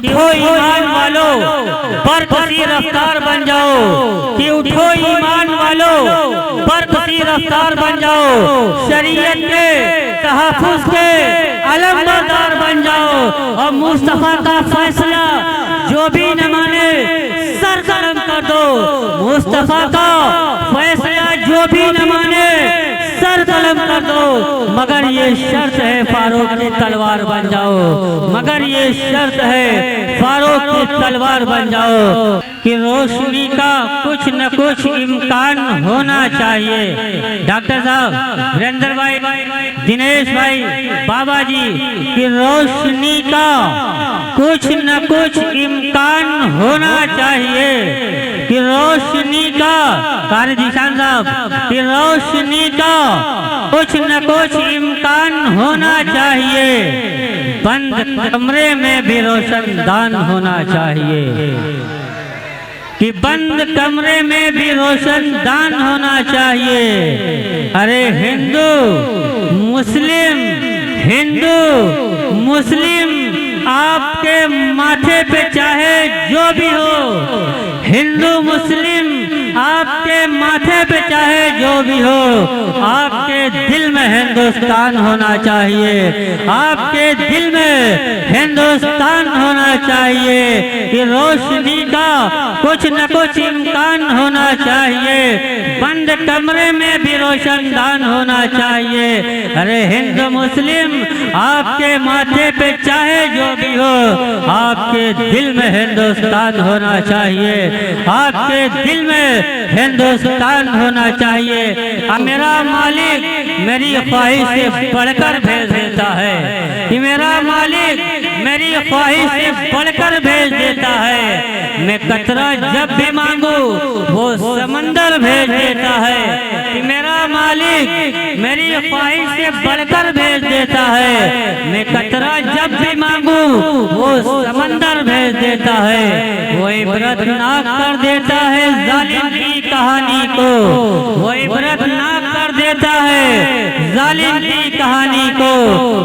उठो ईमान वालों, बर्फ सी रफ्तार बन जाओ, कि उठो ईमान वालों, बर्फ सी रफ्तार बन जाओ, शरीयत के तहफ़्फ़ुज़ के अलमबरदार बन जाओ, और मुस्तफ़ा का फैसला जो भी न माने सर कलम कर दो। मुस्तफ़ा का फैसला जो भी न माने सर कलम कर दो, मगर ये शर्त है फारूक की तलवार बन जाओ, मगर ये शर्त है फारूक की तलवार बन जाओ, कि रोशनी का कुछ न कुछ इम्कान होना चाहिए। डॉक्टर साहब, वीरेंद्र भाई, दिनेश भाई, बाबा जी, कि रोशनी का कुछ न कुछ इम्कान होना चाहिए, कि रोशनी का, कारी दिशान साहब, कि रोशनी का कुछ न कुछ इम्कान होना चाहिए, बंद कमरे में भी रोशनदान होना चाहिए, कि बंद कमरे में भी रोशनदान होना चाहिए। अरे हिंदू मुस्लिम, हिंदू मुस्लिम आपके माथे पे चाहे जो भी हो, हिंदू मुस्लिम आपके माथे पे चाहे जो भी हो, आपके दिल में हिंदुस्तान होना चाहिए, आपके दिल में हिंदुस्तान होना चाहिए, कि रोशनी का कुछ न कुछ इम्कान होना चाहिए, बंद कमरे में भी रोशनदान होना चाहिए। अरे हिंदू मुस्लिम आपके माथे पे चाहे जो भी हो, आपके दिल में हिंदुस्तान होना चाहिए, आपके दिल में हिंदुस्तान होना चाहिए। अब मेरा मालिक मेरी ख्वाहिश से बढ़कर भेज देता है, कि मेरा मालिक मेरी ख्वाहिश से बढ़कर भेज देता है, मैं कतरा जब भी मांगू वो समंदर भेज देता है, कि मेरा मालिक मेरी ख्वाहिश से बढ़कर भेज देता है, मैं कतरा जब भी मांगू वो समंदर भेज देता है, वो इबरतनाक कर देता है जालिम की कहानी को, वो इबरतनाक कर देता है जालिम की कहानी को,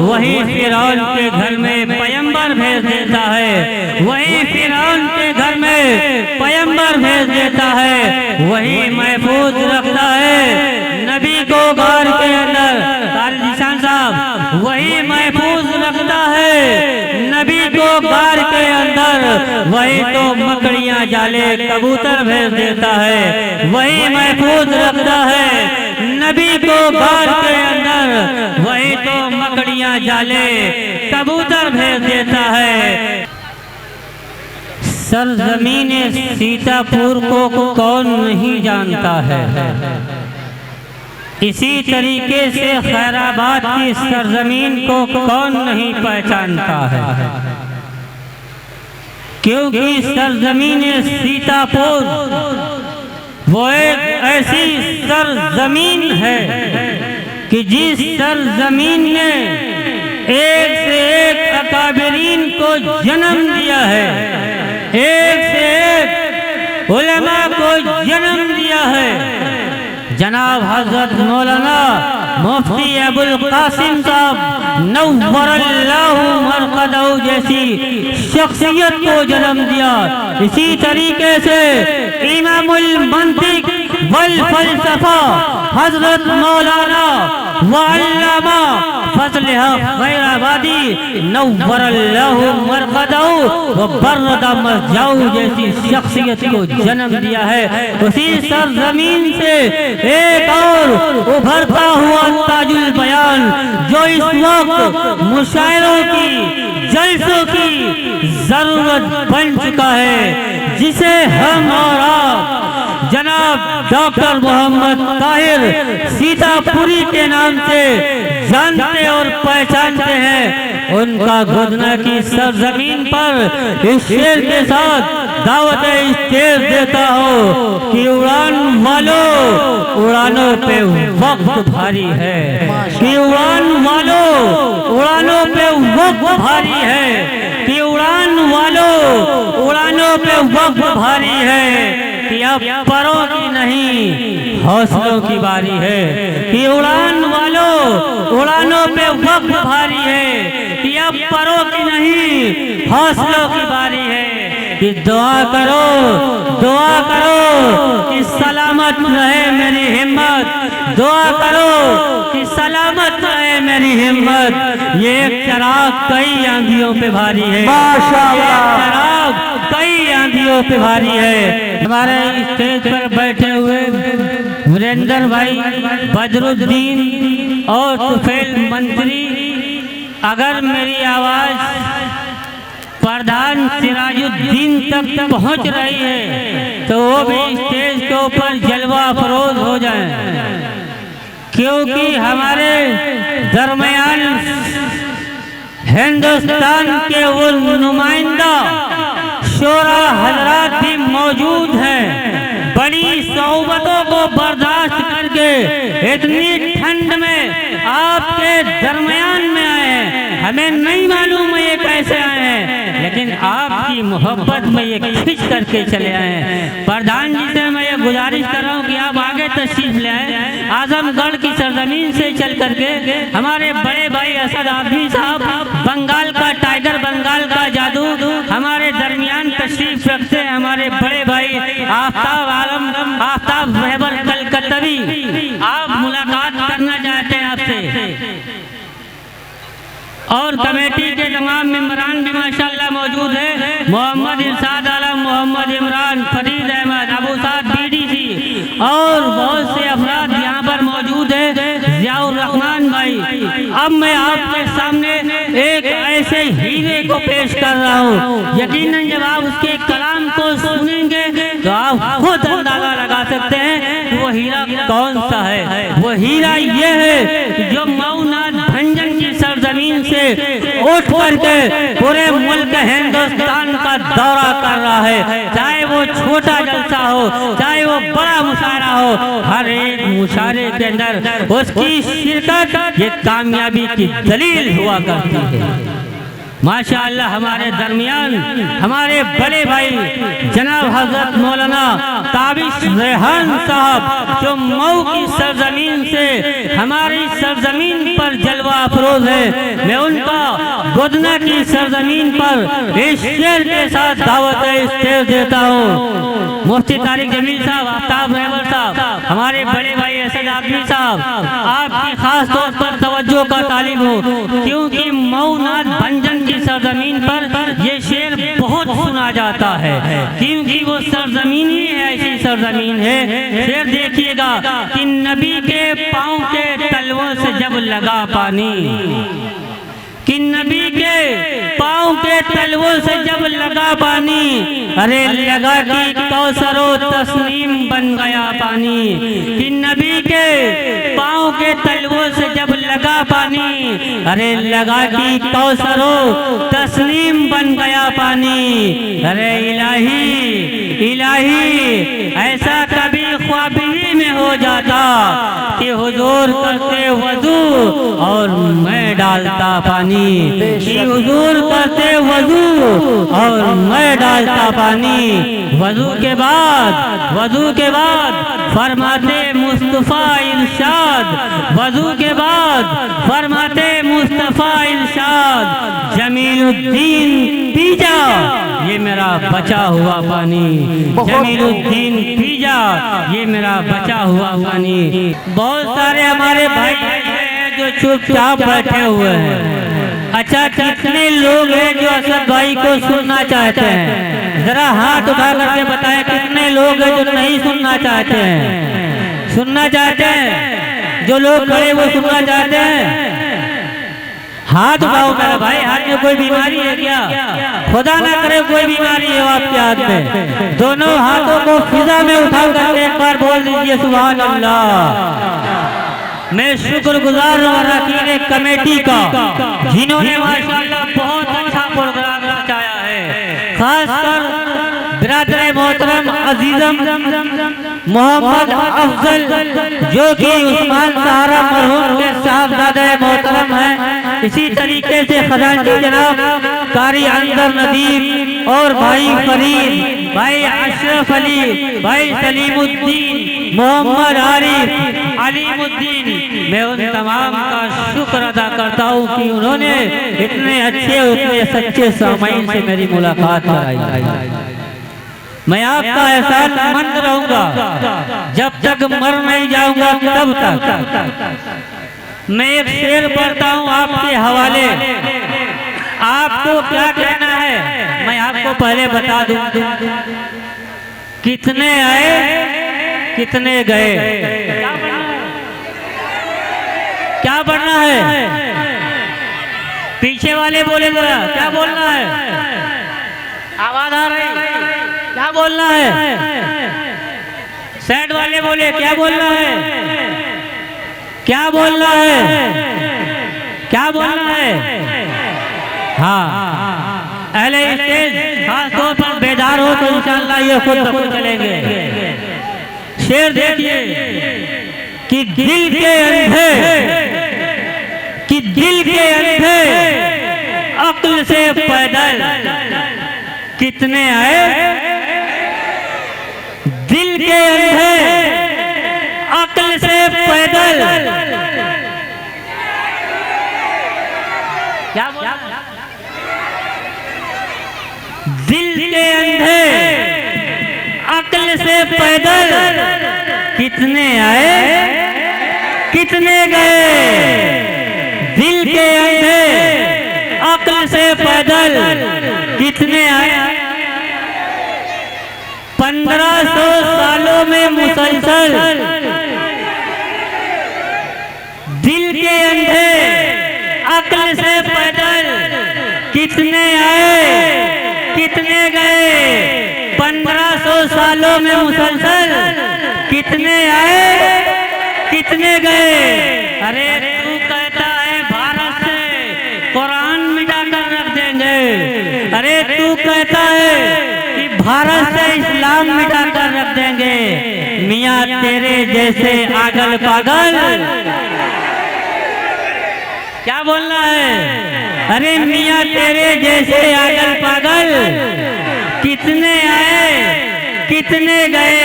वही फिरौन के घर में पैगंबर भेज देता है, वही फिरौन के घर में पैगंबर भेज देता है, वही महफूज रखता है नबी को गार के अंदर, कारी निशान साहब, वही महफूज रखता है नबी को गार के अंदर, वही तो मकड़ियां जाले कबूतर भेज देता है, वही महफूज रखता है नबी को गार के अंदर, वही तो मकड़ियां जाले कबूतर भेज देता है। सरजमीन सीतापुर को कौन नहीं जानता है, इसी तरीके से खैराबाद की सरजमीन को कौन नहीं पहचानता है, क्योंकि सरजमीन सीतापुर वो एक ऐसी सरजमीन है कि जिस सरजमीन ने एक से एक अकाबिरीन को जन्म दिया है, एक से एक उलमा को जन्म दिया है। जनाब हजरत मौलाना मुफ्ती अबुल कासिम साहब नव्वरल्लाहु मरकदहु जैसी शख्सियत को जन्म दिया। इसी तरीके से इमामुल मंतिक वल फलसफा हजरत मौलाना वअल्लामा फजल हक गैराबादी नव्वरल्लाहु मरकदहु व बर्रदा मरजाऊ जैसी शख्सियत को जन्म दिया है। उसी सरजमीन से एक और उभरता हुआ ताजुल बयान जो इस वक्त मुशायरों की जलसों की जरूरत बन चुका है, जिसे हम और आप जनाब डॉक्टर मोहम्मद ताहिर सीतापुरी के नाम से जानते और पहचानते हैं। उनका गुदना की सरजमीन पर इस शेर के साथ दावत इस्तेज देता हो कि उड़ान वालों उड़ानों पे वक्त भारी है, कि उड़ान वालों उड़ानों पे वक्त भारी है, कि उड़ान वालों उड़ानों पे वक्त भारी है, कि अब परों की नहीं हौसलों की बारी है, कि उड़ान वालों उड़ानों पे वक्त भारी है, कि अब परों की नहीं हौसलों की बारी है कि दुआ करो कि सलामत रहे मेरी हिम्मत, दुआ करो कि सलामत रहे मेरी हिम्मत। ये एक चराग कई आंधियों पे भारी है, माशाअल्लाह, चराग कई आंधियों पे भारी है। हमारे स्टेज पर बैठे हुए वीरेंद्र भाई, बदरुद्दीन और तुफैल मंत्री, अगर मेरी आवाज प्रधान सिराजुद्दीन तक पहुंच रही है तो वो भी स्टेज के ऊपर जलवा अफरोज हो जाएं, क्योंकि हमारे दरमियान हिंदुस्तान के वो नुमाइंदा शोरा हजरात भी मौजूद हैं। बड़ी सोबतों को बर्दाश्त करके इतनी ठंड में आपके दरमियान में आए हैं। हमें नहीं मालूम है ये कैसे आए हैं, लेकिन आपकी मोहब्बत में ये खींच करके चले आए हैं। प्रधान जी से मैं ये गुजारिश कर रहा हूँ कि आप आगे तशरीफ ले आए। आजमगढ़ की सरजमीन से चल करके हमारे बड़े भाई असद आदमी साहब, बंगाल का टाइगर, बंगाल का जादू, हमारे दरमियान तशरीफ रखते हैं। हमारे बड़े भाई आफ्ताब आलम, आफ्ताब रहबर कलकत्तवी, आप मुलाकात करना चाहते हैं आपसे। और कमेटी के तमाम मेंबरान भी माशाल्लाह मौजूद है। मोहम्मद इरशाद आलम, मोहम्मद इमरान, फरीद अहमद, अबू साद बीडीसी और बहुत से अफराद यहाँ पर मौजूद है, जियाउर रहमान भाई। अब मैं आपके सामने एक ऐसे हीरे को पेश कर रहा हूँ, यकीनन जब आप उसके कलाम को सुनेंगे तो आप खुद अंदाजा लगा सकते हैं वो हीरा कौन सा है। वो हीरा ये है जो मऊनाथ भंजन की सरजमीन से उठ करके पूरे मुल्क हिंदुस्तान का दौरा कर रहा है। चाहे वो छोटा जलसा हो, चाहे वो बड़ा मुशायरा हो, हर एक मुशायरे के अंदर उसकी शिरकत ये कामयाबी की दलील हुआ करती है। माशाअल्लाह हमारे दरमियान हमारे बड़े भाई जनाब हजरत मौलाना ताबिश रेहान साहब, जो मऊ की सरजमीन से हमारी सरजमीन पर जलवा अफरोज है, मैं उनका गोदना की सरजमीन पर इस शेर के साथ दावत स्टेज देता हूँ। मुफ्ती तारिक जमील साहब, आफ्ताब रहबर साहब, हमारे बड़े भाई असद आदमी साहब, आपकी खास तौर पर तवज्जो का तालिब हो, क्योंकि मऊनाथ भंजन की सरजमीन पर ये शेर बहुत सुना जाता है, क्योंकि वो सरजमीन ही ऐसी सरजमीन है। शेर देखिएगा कि नबी के पाँव के तलवों से जब लगा पानी, कि नबी के पाँव के तलवों से जब लगा पानी, अरे लगा कि कौसरो तस्नीम बन गया पानी। कि नबी के पाँव के तलवों से जब लगा पानी, अरे लगा कि कौसरो तस्नीम बन गया पानी। अरे इलाही इलाही ऐसा कभी ख्वाबी में हो जाता कि हुजूर करते वजू और मैं डालता पानी, कि हुजूर करते वजू और मैं डालता पानी। वजू के बाद फरमाते मुस्तफा इरशाद, वजू के बाद फरमाते मुस्तफा इरशाद, जमीलुद्दीन पी जा ये मेरा बचा हुआ पानी, जमीलुद्दीन पी जा ये मेरा बचा हुआ पानी। बहुत सारे हमारे भाई हैं जो चुपचाप बैठे हुए हैं। अच्छा, कितने लोग हैं जो असद भाई को सुनना चाहते हैं? जरा हाथ उठा करके बताएं कितने लोग हैं जो नहीं सुनना चाहते हैं? सुनना चाहते हैं जो लोग खड़े वो सुनना चाहते हैं? हाथ उठाओ मेरा भाई। हाथ में कोई बीमारी है क्या? खुदा ना करे कोई बीमारी हो आपके हाथ में। दोनों हाथों को फिजा में उठा करके एक बार बोल दीजिए सुभान अल्लाह। मैं शुक्रगुजार हूँ अरकान कमेटी का, जिन्होंने माशाअल्लाह बहुत अच्छा प्रोग्राम रचाया है। खासकर बिरादर मोहतरम अजीजम मोहम्मद अफजल, जो कि उस्मान सहारा मरहूम के साहबजादे मोहतरम हैं। इसी तरीके से खजानची जनाब कारी अंदर नदीम और भाई फरीद, भाई अशरफ अली, भाई सलीमुद्दीन, मोहम्मद आरिफ, अलीमुद्दीन, मैं उन तमाम का शुक्र अदा करता हूँ कि उन्होंने इतने अच्छे इतने सच्चे सामाइन से मेरी मुलाकात कराई। मैं आपका एहसान मंद रहूंगा जब तक मर नहीं जाऊंगा तब तक। मैं एक शेर पढ़ता हूँ आपके हवाले, आपको क्या कहना है मैं आपको पहले बता दूं। कितने आए कितने गए, क्या बनना है? पीछे वाले बोले बोला क्या बोलना है? आवाज आ रही, क्या बोलना है? साइड वाले बोले क्या बोलना है? क्या बोलना है? क्या बोलना है? हाँ, अहले स्टेज खास तौर पर बेदार हो तो इंशाअल्लाह ये खुद चलेंगे। शेर देखिए कि दिल के अंधे अक्ल से पैदल कितने आए? दिल के अंधे अक्ल से पैदल, क्या बोला? दिल के अंधे अक्ल से पैदल कितने आए कितने गए? दिल के अंधे अक्ल से पैदल कितने आए? 1500 सालों में मुसलसल दिल के अंधे अक्ल से पैदल कितने आए कितने गए? 1500 सालों में मुसलसल कितने आए कितने गए? अरे तू कहता है भारत से कुरान मिटा कर रख देंगे, अरे तू कहता है कि भारत से इस्लाम मिटा कर रख देंगे। मियाँ तेरे जैसे आगल पागल, क्या बोलना है? अरे मियाँ तेरे जैसे आगल पागल कितने आए कितने गए?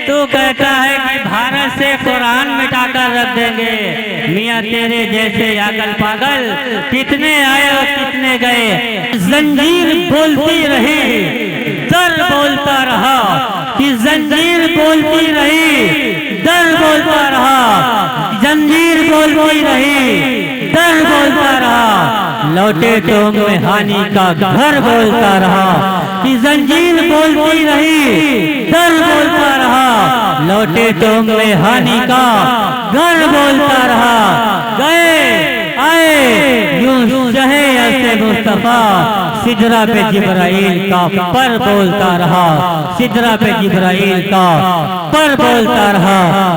तू कहता है कि भारत से कुरान मिटा कर रख देंगे। मियाँ तेरे जैसे आगल पागल कितने आए और कितने गए? जंजीर बोलती रही दर बोलता रहा, कि जंजीर बोलती रही दर बोलता रहा, जंजीर बोलती रही दर बोलता रहा, लौटे तो में हानि का घर बोलता रहा। कि जंजीर बोलती रही दर बोलता रहा, लौटे तो में हानि का घर बोलता रहा। गए आए यूं चाहे ऐसे मुस्तफा, सिजरा पे जिब्राइल का पर बोलता रहा, सिजरा पे जिब्राइल का पर बोलता रहा।